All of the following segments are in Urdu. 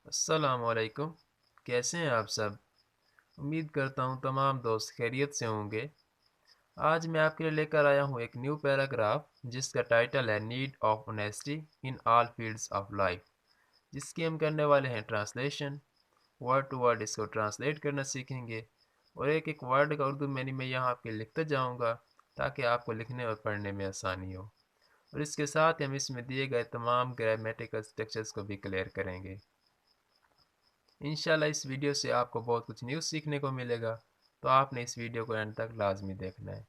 السلام علیکم، کیسے ہیں آپ سب؟ امید کرتا ہوں تمام دوست خیریت سے ہوں گے۔ آج میں آپ کے لیے لے کر آیا ہوں ایک نیو پیراگراف جس کا ٹائٹل ہے need of honesty in all fields of life, جس کی ہم کرنے والے ہیں ٹرانسلیشن۔ ورڈ ٹو ورڈ اس کو ٹرانسلیٹ کرنا سیکھیں گے، اور ایک ایک ورڈ کا اردو معنی میں یہاں آپ کے لکھتا جاؤں گا تاکہ آپ کو لکھنے اور پڑھنے میں آسانی ہو، اور اس کے ساتھ ہم اس میں دیے گئے تمام گرامیٹیکل اسٹرکچرز کو بھی کلیئر کریں گے۔ انشاءاللہ اس ویڈیو سے آپ کو بہت کچھ نیو سیکھنے کو ملے گا، تو آپ نے اس ویڈیو کو اینڈ تک لازمی دیکھنا ہے،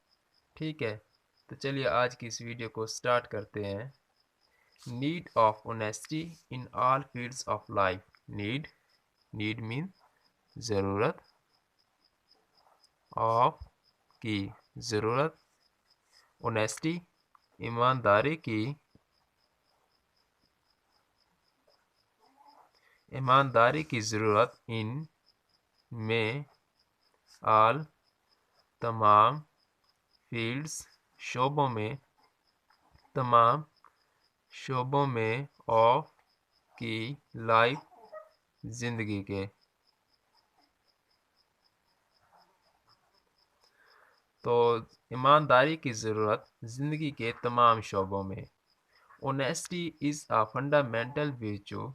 ٹھیک ہے؟ تو چلیے آج کی اس ویڈیو کو سٹارٹ کرتے ہیں۔ Need of honesty in all fields of life. Need mean ضرورت، آف کی ضرورت، اونیسٹی ایمانداری کی، ایمانداری کی ضرورت، ان میں، آل تمام، فیلڈز شعبوں میں، تمام شعبوں میں، آف کی لائف زندگی کے۔ تو ایمانداری کی ضرورت زندگی کے تمام شعبوں میں۔ Honesty is a fundamental virtue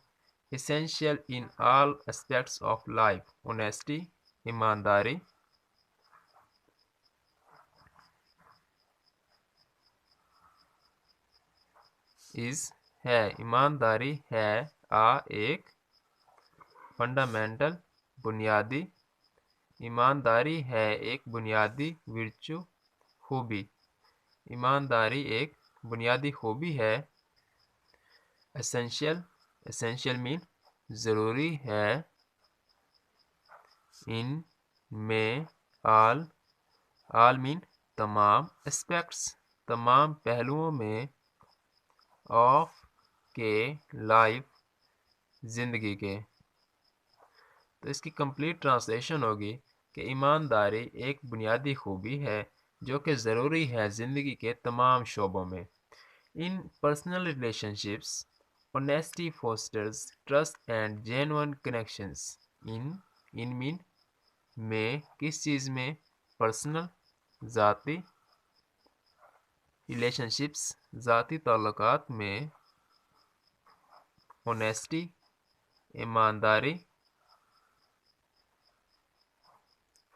essential in all aspects of life. Honesty ایمانداری ہے، ایمانداری ہے ایک فنڈامنٹل بنیادی، ایمانداری ہے ایک بنیادی ورچو خوبی، ایمانداری ایک بنیادی خوبی ہے۔ essential مین ضروری ہے، ان میں، آل مین تمام، اسپیکٹس تمام پہلوؤں میں، آف کے لائف زندگی کے۔ تو اس کی کمپلیٹ ٹرانسلیشن ہوگی کہ ایمانداری ایک بنیادی خوبی ہے جو کہ ضروری ہے زندگی کے تمام شعبوں میں۔ In personal relationships honesty fosters trust and genuine connections. In mean میں، کس چیز میں؟ پرسنل ذاتی، ریلیشن شپس ذاتی تعلقات میں، honesty ایمانداری،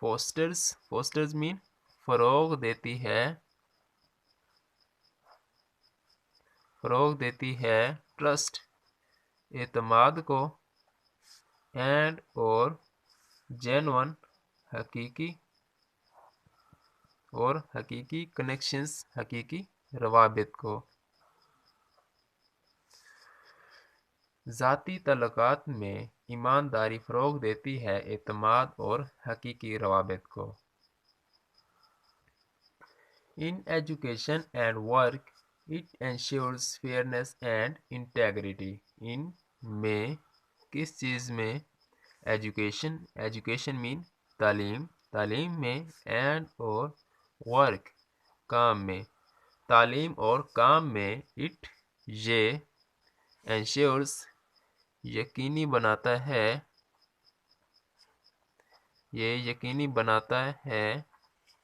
fosters مین فروغ دیتی ہے، ٹرسٹ اعتماد کو، اینڈ اور جینون حقیقی کنیکشنز حقیقی روابط کو۔ ذاتی تعلقات میں ایمانداری فروغ دیتی ہے اعتماد اور حقیقی روابط کو۔ In education and work, it ensures fairness and integrity. ان میں، کس چیز میں؟ ایجوکیشن مین تعلیم میں، اینڈ اور ورک کام میں، تعلیم اور کام میں، اٹ یہ انشورس یقینی بناتا ہے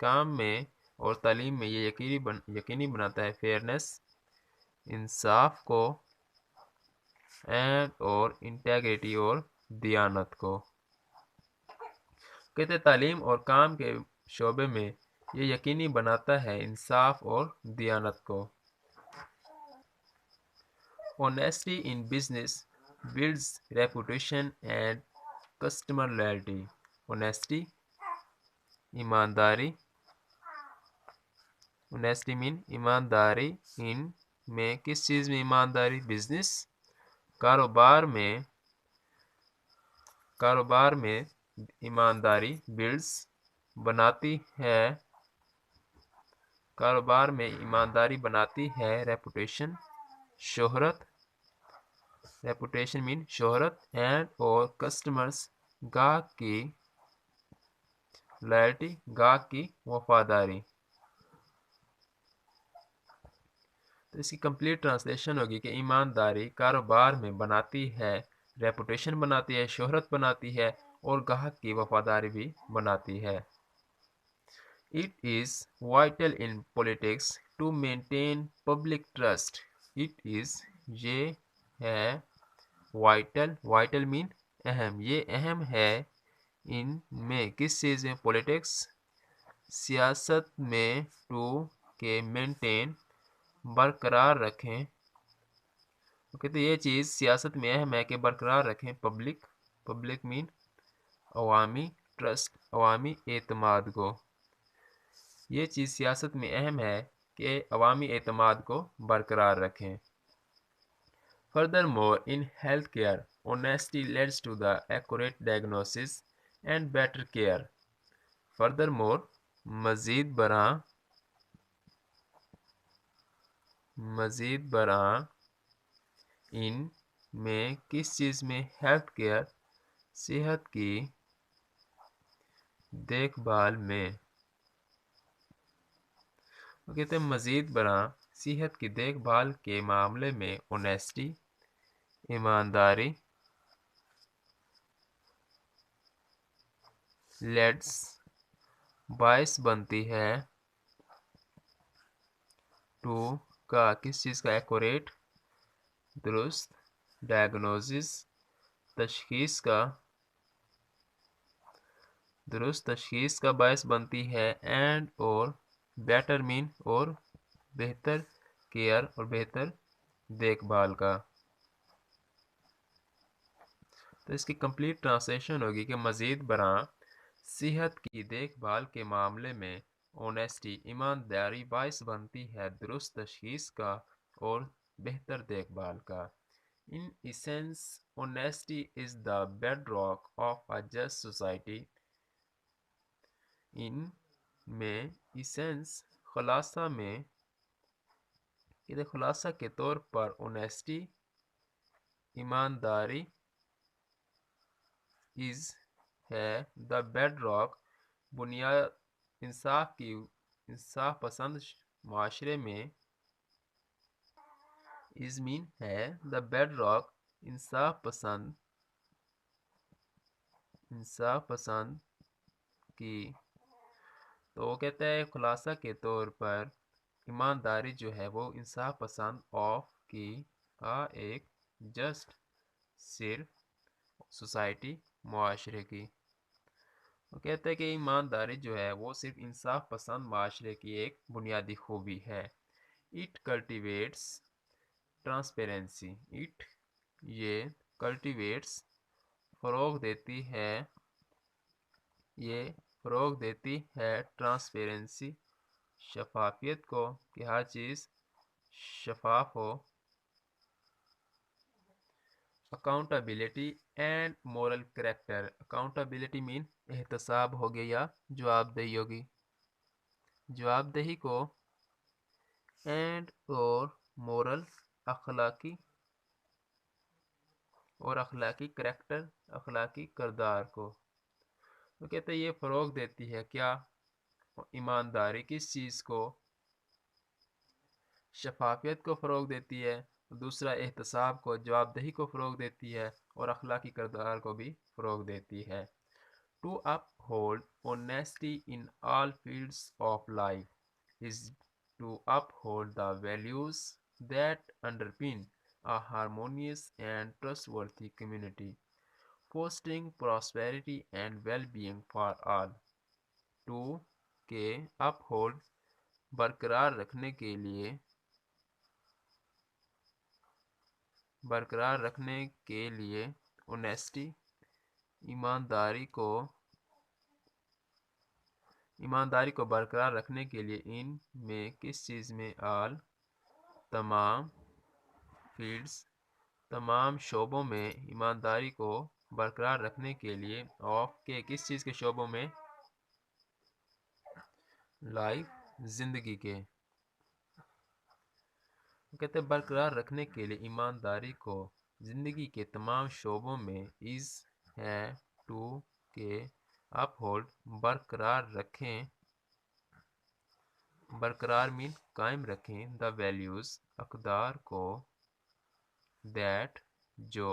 کام میں اور تعلیم میں یہ یقینی بناتا ہے فیئرنس انصاف کو، اینڈ اور انٹیگریٹی اور دیانت کو۔ کہتے تعلیم اور کام کے شعبے میں یہ یقینی بناتا ہے انصاف اور دیانت کو۔ Honesty in business builds reputation and customer loyalty. Honesty ایمانداری، honesty mean ایمانداری، ان میں، کس چیز میں ایمانداری؟ بزنس کاروبار میں ایمانداری بلڈز بناتی ہے، کاروبار میں ایمانداری بناتی ہے ریپوٹیشن مین شہرت، اینڈ اور کسٹمرز گاہک کی، لائلٹی گاہک کی وفاداری۔ تو اس کی کمپلیٹ ٹرانسلیشن ہوگی کہ ایمانداری کاروبار میں بناتی ہے ریپوٹیشن بناتی ہے، شہرت بناتی ہے اور گاہک کی وفاداری بھی بناتی ہے۔ It is vital in politics to maintain public trust. It is یہ ہے vital mean اہم، یہ اہم ہے ان میں کس چیز میں، پولیٹکس سیاست میں، ٹو کہ مینٹین برقرار رکھیں، تو یہ چیز سیاست میں اہم ہے کہ برقرار رکھیں پبلک مین عوامی ٹرسٹ، عوامی اعتماد کو، یہ چیز سیاست میں اہم ہے کہ عوامی اعتماد کو برقرار رکھیں۔ Furthermore, in healthcare, honesty leads to the accurate diagnosis and better care. Furthermore, مزید برآں ان میں کس چیز میں، ہیلتھ کیئر صحت کی دیکھ بھال میں، وہ کہتے ہیں مزید برآں صحت کی دیکھ بھال کے معاملے میں اونیسٹی ایمانداری لیڈس باعث بنتی ہے، ٹو کا کس چیز کا، ایکوریٹ درست، ڈائگنوسس تشخیص کا باعث بنتی ہے، اینڈ اور بیٹر مین اور بہتر کیئر اور بہتر دیکھ بھال کا۔ تو اس کی کمپلیٹ ٹرانسلیشن ہوگی کہ مزید برآں صحت کی دیکھ بھال کے معاملے میں اونیسٹی ایمانداری باعث بنتی ہے درست تشخیص کا اور بہتر دیکھ بھال کا۔ In essence, honesty is the bedrock of a just society. ان میں essence خلاصہ کے طور پر اونیسٹی ایمانداری is ہے the bedrock بنیاد انصاف پسند معاشرے میں، is mean ہے the bedrock انصاف پسند کی، تو وہ کہتا ہے خلاصہ کے طور پر ایمانداری جو ہے وہ انصاف پسند آف کی ایک جسٹ صرف سوسائٹی معاشرے کی، وہ کہتا ہے کہ ایمانداری جو ہے وہ صرف انصاف پسند معاشرے کی ایک بنیادی خوبی ہے۔ اٹ کلٹیویٹس ٹرانسپیرنسی، یہ کلٹیویٹس فروغ دیتی ہے ٹرانسپیرنسی شفافیت کو، کہ ہر چیز شفاف ہو، accountability and moral character, accountability mean احتساب ہو گیا یا جواب دہی کو، اینڈ اور مورل اخلاقی کریکٹر اخلاقی کردار کو، وہ کہتے ہیں یہ فروغ دیتی ہے کیا، ایمانداری کس چیز کو، شفافیت کو فروغ دیتی ہے، دوسرا احتساب کو، جواب دہی کو فروغ دیتی ہے، اور اخلاقی کردار کو بھی فروغ دیتی ہے۔ To uphold honesty in all fields of life is to uphold the values that underpin a harmonious and trustworthy community, fostering prosperity and well-being for all. To کہ uphold برقرار رکھنے کے لیے اونیسٹی ایمانداری کو برقرار رکھنے کے لیے، ان میں کس چیز میں، آل تمام فیلڈز تمام شعبوں میں، ایمانداری کو برقرار رکھنے کے لیے، آف کے کس چیز کے شعبوں میں، لائف زندگی کے، کہتے ہیں برقرار رکھنے کے لیے ایمانداری کو زندگی کے تمام شعبوں میں، از ہے ٹو کہ اپ ہولڈ برقرار مین قائم رکھیں، دا ویلیوز اقدار کو، دیٹ جو